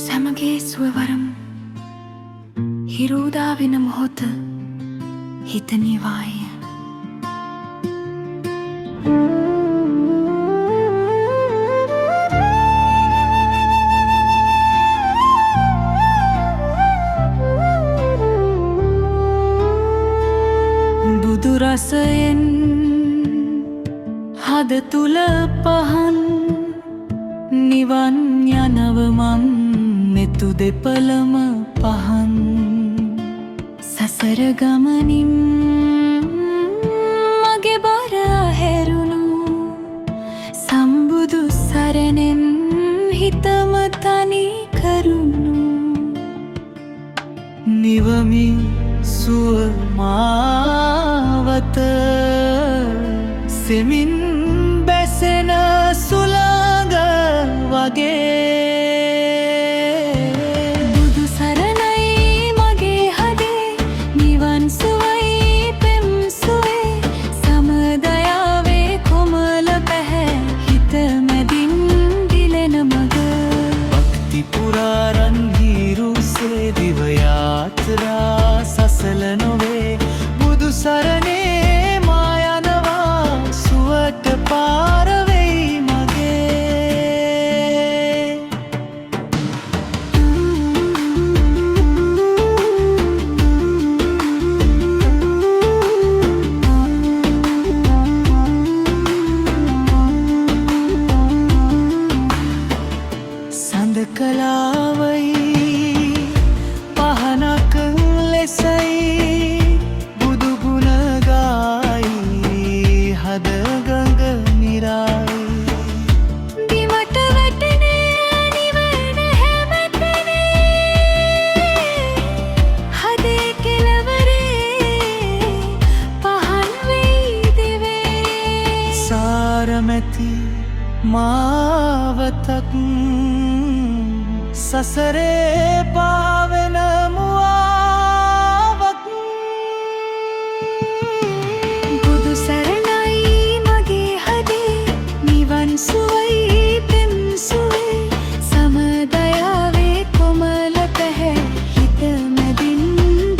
සැමගේ සුවවරම් හිරුදා වෙන මොහොත හිතනිවාය. බුදු රසයෙන් හද තුල පහන් නිවන් යනවමන් මෙතු දෙපළම පහන් සසර ගමනින් මගේ බර හැරුණු සම්බුදු සරණෙන් හිතම තනි කරුණු නිවමි සුව මාවත සෙමින් බැසෙන සුළඟ වගේ බුදු සරණයි මගේ හදේ නිවන් සුවයි පෙම් සුවේ සමදයාවේ කොමල පැහැ හිත මැදින් දිලෙන මග භක්ති පුරාරන් හිරුසේ දිව යාත්‍රා සසල නොවේ බුදු සරණේ මා යනවා සුවට පාර වෙයි මගේ සඳ කලාවයි පහනක ලෙසයි බුදු ගුණ ගායි හද ගඟ නිරායි බිමට වැටෙනේ නිවන හැමතැනේ හදේ කෙළවරේ පහන් වෙයි දිවේ සාරමැති මාවතක් සසරේ පාවෙන මුවාවක් බුදු සරණයි මගේ හදේ නිවන් සුවයි පෙම් සුවේ සමදයාවේ කොමල පැහැ හිත මැදින්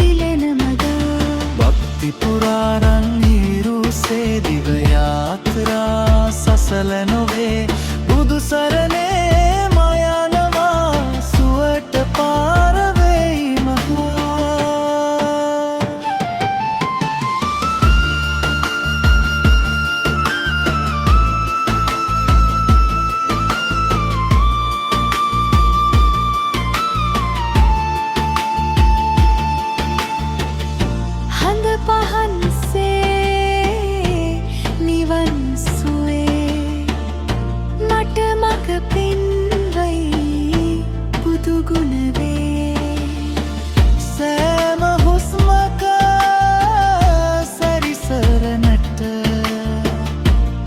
දිලෙන මග භක්ති පුරාරන් හිරුසේ දිව යාත්‍රා සසල නොවේ බුදු සරණේ පාර වෙයි මහා හඳ පහන්සේ නිවන් සුවේ මට මග පෙන්වයි බුදු ගුණ සෑම හුස්මක සැරිසරනට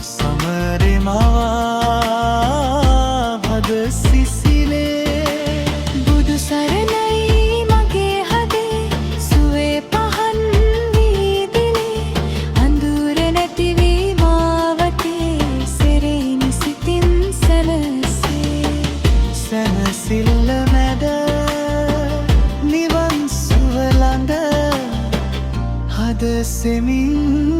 සමරෙ මවා හද සිසිලේ බුදු සරණයි මගේ හදේ සුවේ පහන් වී දිලේ අඳුර නැති වී මාවතේ සෙරෙනි සිතින් සැනසේ සැනසිල්ල මැද නිවන් සුව ළඟ හද සෙමින්